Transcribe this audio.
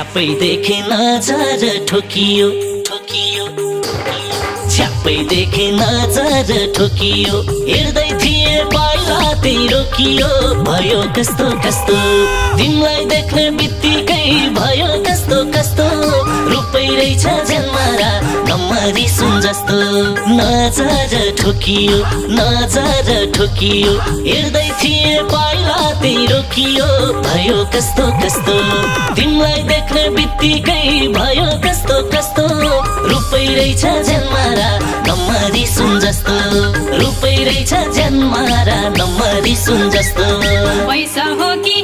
छ्यापै देखे नजर ठोकियो ठोकियो छ्यापै देखे नजर ठोकियो हेर्दै थिए पहिला त्यही रोकियो भयो कस्तो कस्तो तिमीलाई देख्ने बित्तिकै भयो कस्तो कस्तो रूपै रहेछ जन्मरा नम्बरी सुन जस्तो नजर ठोकियो हेर्दै थिए पहिला त्यही रोकियो भयो कस्तो कस्तो तिमीलाई देख्ने बित्तिकै भयो कस्तो कस्तो रूपै रहेछ जन्मरा नम्बरी सुन जस्तो रूपै रहेछ जन्मरा नम्बरी सुन जस्तो पैसा हो कि